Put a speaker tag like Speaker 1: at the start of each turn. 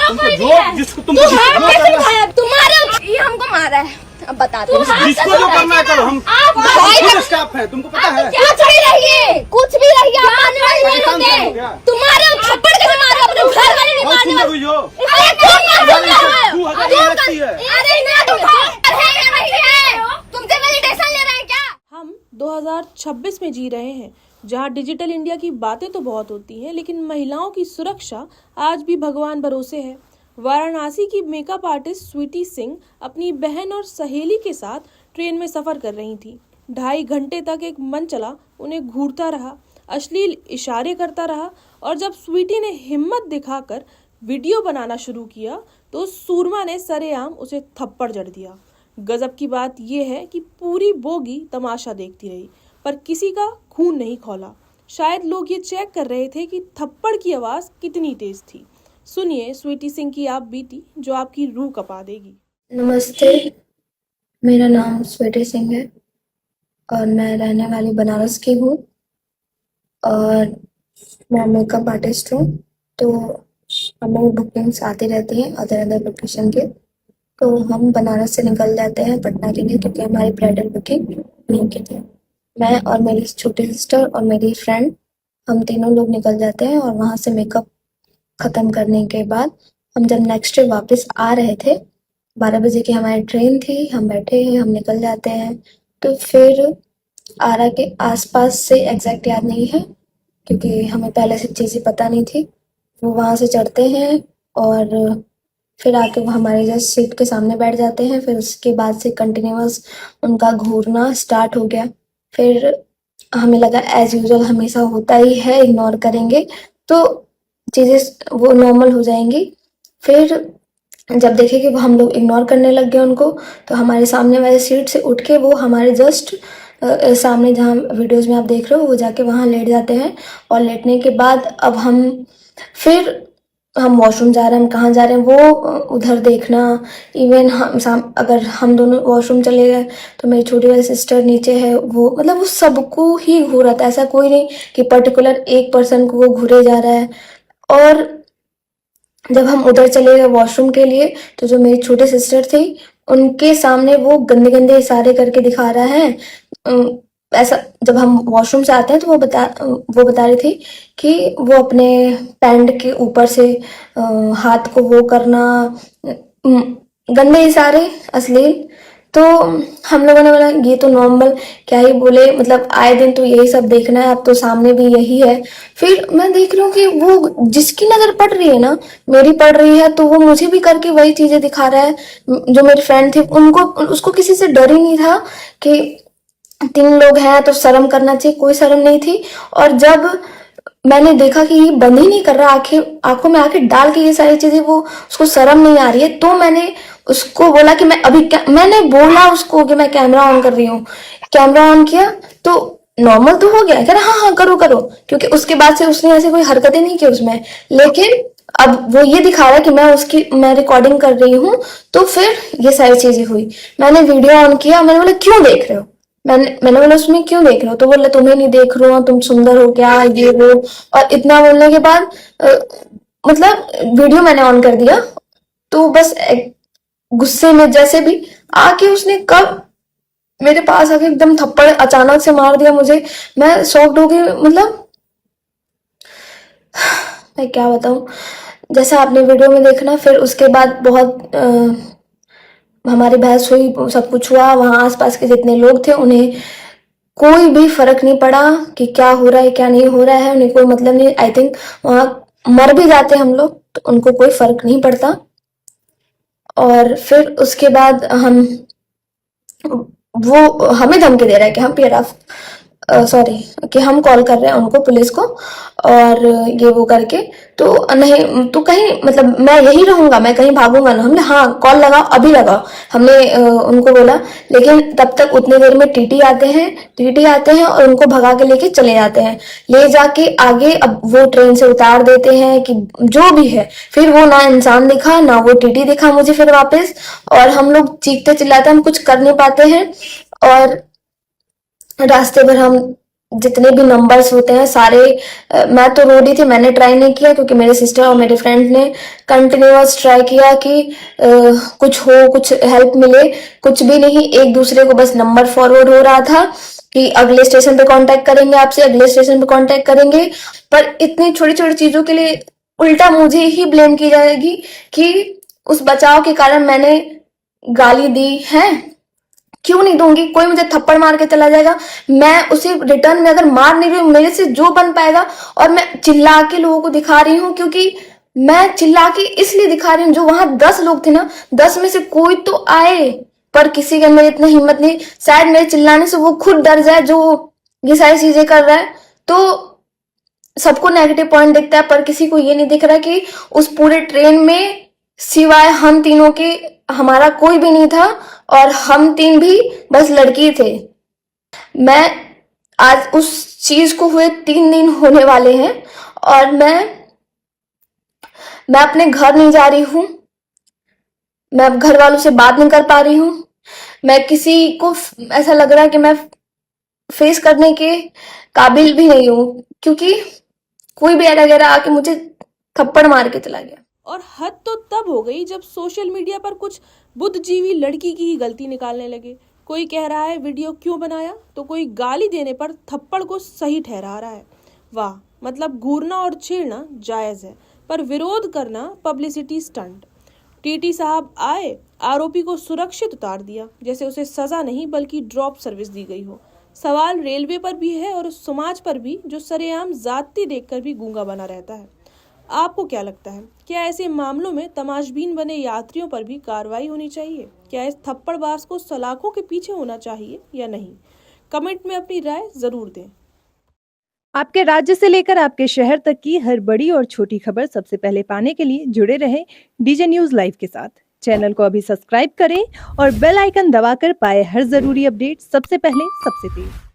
Speaker 1: तुमको जो जिसको तुमको
Speaker 2: तुम्हारे ये हमको मारा है। अब बताते हैं
Speaker 1: जिसको जो करना है करो। हम खुद स्टाफ है, तुमको पता है।
Speaker 2: कुछ भी रहिए, कुछ भी रहिए, तुम्हारे थप्पड़ कैसे मारे अपने घर वाले नहीं मारने वाले।
Speaker 1: हुई हो
Speaker 2: अरे कौन मारता है?
Speaker 1: 2000 लगती है।
Speaker 2: अरे तुमसे वैलिडेशन ले रहे हैं क्या?
Speaker 3: हम 2026 में जी रहे हैं, जहां डिजिटल इंडिया की बातें तो बहुत होती हैं, लेकिन महिलाओं की सुरक्षा आज भी भगवान भरोसे है। वाराणसी की मेकअप आर्टिस्ट स्वीटी सिंह अपनी बहन और सहेली के साथ ट्रेन में सफर कर रही थी। 2.5 घंटे तक एक मन चला उन्हें घूरता रहा, अश्लील इशारे करता रहा, और जब स्वीटी ने हिम्मत दिखाकर वीडियो बनाना शुरू किया तो सूरमा ने सरेआम उसे थप्पड़ जड़ दिया। गजब की बात यह है कि पूरी बोगी तमाशा देखती रही, पर किसी का खून नहीं खौला। शायद लोग ये चेक कर रहे थे कि थप्पड़ की आवाज कितनी तेज थी। सुनिए स्वीटी सिंह की आप बीती, जो आपकी रूह कपा देगी।
Speaker 4: नमस्ते, मेरा नाम स्वीटी सिंह है और मैं रहने वाली बनारस की हूँ और मैं मेकअप आर्टिस्ट हूँ। तो हमें बुकिंग्स आती रहती हैं अदर लोकेशन के, तो हम बनारस से निकल जाते हैं पटना के लिए, क्योंकि हमारी ब्राइडल बुकिंग नहीं की थी। मैं और मेरी छोटी सिस्टर और मेरी फ्रेंड, हम तीनों लोग निकल जाते हैं और वहाँ से मेकअप ख़त्म करने के बाद हम जब नेक्स्ट डे वापस आ रहे थे, 12 बजे की हमारी ट्रेन थी, हम बैठे हैं, हम निकल जाते हैं। तो फिर आरा के आसपास से एग्जैक्ट याद नहीं है, क्योंकि हमें पहले से चीज़ें पता नहीं थी। वो वहाँ से चढ़ते हैं और फिर आके वो हमारे जस्ट सीट के सामने बैठ जाते हैं। फिर उसके बाद से कंटिन्यूअस उनका घूरना स्टार्ट हो गया। फिर हमें लगा एज यूजुअल हमेशा होता ही है, इग्नोर करेंगे तो चीज़ें वो नॉर्मल हो जाएंगी। फिर जब देखे कि वो हम लोग इग्नोर करने लग गए उनको, तो हमारे सामने वाले सीट से उठ के वो हमारे जस्ट सामने, जहाँ वीडियोस में आप देख रहे हो, वो जाके वहाँ लेट जाते हैं। और लेटने के बाद अब फिर हम वॉशरूम जा रहे हैं, हम कहाँ जा रहे हैं वो उधर देखना। इवन अगर हम दोनों वॉशरूम चले गए तो मेरी छोटी वाली सिस्टर नीचे है, वो मतलब वो सबको ही घूरा था। ऐसा कोई नहीं कि पर्टिकुलर एक पर्सन को वो घूरे जा रहा है। और जब हम उधर चले गए वॉशरूम के लिए, तो जो मेरी छोटी सिस्टर थी, उनके सामने वो गंदे गंदे इशारे करके दिखा रहा है। ऐसा जब हम वॉशरूम से आते हैं तो वो बता रही थी कि वो अपने पैंट के ऊपर से हाथ को वो करना, गंदे इशारे, अश्लील। तो हम लोगों ने बोला ये तो नॉर्मल, क्या ही बोले, मतलब आए दिन तो यही सब देखना है, अब तो सामने भी यही है। फिर मैं देख रही हूँ कि वो जिसकी नजर पड़ रही है ना, मेरी पड़ रही है, तो वो मुझे भी करके वही चीजें दिखा रहा है। जो मेरी फ्रेंड थी, उसको किसी से डर ही नहीं था कि 3 लोग हैं तो शर्म करना चाहिए, कोई शर्म नहीं थी। और जब मैंने देखा कि ये बंद ही नहीं कर रहा, आंखों में आंखें डाल के ये सारी चीजें, वो उसको शर्म नहीं आ रही है, तो मैंने उसको बोला कि मैंने बोला उसको कि मैं कैमरा ऑन कर रही हूँ। कैमरा ऑन किया तो नॉर्मल तो हो गया, कह रहा हाँ करो करो, क्योंकि उसके बाद से उसने ऐसे कोई हरकतें नहीं की उसमें। लेकिन अब वो ये दिखा रहा है कि मैं रिकॉर्डिंग कर रही हूँ। तो फिर ये सारी चीजें हुई। मैंने वीडियो ऑन किया, मैंने बोला क्यों देख रहे हो, मैंने बोला उसमें क्यों देख रहे हो, तो बोला तुम्हें नहीं देख रहा हूँ, तुम सुंदर हो क्या, ये वो। और इतना बोलने के बाद मतलब वीडियो मैंने ऑन कर दिया। तो बस गुस्से में जैसे भी आके उसने कब मेरे पास आके एकदम थप्पड़ अचानक से मार दिया मुझे। मैं शॉक्ड हो गई, मतलब मैं क्या बताऊं। जैसा आपने वीडियो में देखना, फिर उसके बाद बहुत हमारी बहस हुई, सब कुछ हुआ। वहां आसपास के जितने लोग थे उन्हें कोई भी फर्क नहीं पड़ा कि क्या हो रहा है क्या नहीं हो रहा है, उन्हें कोई मतलब नहीं। आई थिंक वहां मर भी जाते हम लोग तो उनको कोई फर्क नहीं पड़ता। और फिर उसके बाद वो हमें धमकी दे रहा है कि हम कि हम कॉल कर रहे हैं उनको, पुलिस को, और ये वो करके। तो नहीं तो कहीं, मतलब मैं यही रहूंगा, मैं कहीं भागूंगा ना। हमने हाँ कॉल लगाओ, अभी लगाओ, हमने उनको बोला। लेकिन तब तक उतनी देर में टीटी आते हैं और उनको भगा के लेके चले जाते हैं। ले जाके आगे अब वो ट्रेन से उतार देते हैं कि जो भी है। फिर वो ना इंसान दिखा ना वो टीटी दिखा मुझे फिर वापस। और हम लोग चीखते चिल्लाते, हम कुछ कर नहीं पाते हैं। और रास्ते भर हम जितने भी नंबर्स होते हैं सारे मैं तो रो रही थी, मैंने ट्राई नहीं किया क्योंकि मेरे सिस्टर और मेरे फ्रेंड ने कंटिन्यूअस ट्राई किया कि कुछ हो, कुछ हेल्प मिले, कुछ भी नहीं। एक दूसरे को बस नंबर फॉरवर्ड हो रहा था कि अगले स्टेशन पे कांटेक्ट करेंगे आपसे, अगले स्टेशन पे कांटेक्ट करेंगे। पर इतनी छोटी छोटी चीजों के लिए उल्टा मुझे ही ब्लेम की जाएगी कि उस बचाव के कारण मैंने गाली दी है। क्यों नहीं दूंगी? कोई मुझे थप्पड़ मार के चला जाएगा, मैं उसे रिटर्न में अगर मार नहीं रही हूँ, मेरे से जो बन पाएगा। और मैं चिल्ला के लोगों को दिखा रही हूँ क्योंकि मैं चिल्ला के इसलिए दिखा रही हूँ, जो वहां 10 लोग थे ना, 10 में से कोई तो आए, पर किसी के अंदर इतना हिम्मत नहीं। शायद मेरे चिल्लाने से वो खुद डर जाए जो ये सारी चीजें कर रहा है। तो सबको नेगेटिव पॉइंट दिखता है, पर किसी को ये नहीं दिख रहा कि उस पूरे ट्रेन में सिवाय हम तीनों के हमारा कोई भी नहीं था, और हम तीन भी बस लड़की थे। मैं आज उस चीज को हुए 3 दिन होने वाले हैं और मैं अपने घर नहीं जा रही हूँ, मैं अब घर वालों से बात नहीं कर पा रही हूँ। मैं किसी को ऐसा लग रहा है कि मैं फेस करने के काबिल भी नहीं हूँ, क्योंकि कोई भी वगैरह आके मुझे थप्पड़ मार के चला गया।
Speaker 3: और हद तो तब हो गई जब सोशल मीडिया पर कुछ बुद्धिजीवी लड़की की ही गलती निकालने लगे। कोई कह रहा है वीडियो क्यों बनाया, तो कोई गाली देने पर थप्पड़ को सही ठहरा रहा है। वाह, मतलब घूरना और छेड़ना जायज़ है, पर विरोध करना पब्लिसिटी स्टंट। टीटी साहब आए, आरोपी को सुरक्षित उतार दिया, जैसे उसे सजा नहीं बल्कि ड्रॉप सर्विस दी गई हो। सवाल रेलवे पर भी है और उस समाज पर भी जो सरेआम जाति देखकर भी गूंगा बना रहता है। आपको क्या लगता है, क्या ऐसे मामलों में तमाशबीन बने यात्रियों पर भी कार्रवाई होनी चाहिए? क्या इस थप्पड़बाज को सलाखों के पीछे होना चाहिए या नहीं? कमेंट में अपनी राय जरूर दें।
Speaker 5: आपके राज्य से लेकर आपके शहर तक की हर बड़ी और छोटी खबर सबसे पहले पाने के लिए जुड़े रहें डीजे न्यूज लाइव के साथ। चैनल को अभी सब्सक्राइब करें और बेल आइकन दबाकर पाए हर जरूरी अपडेट सबसे पहले सबसे तेज।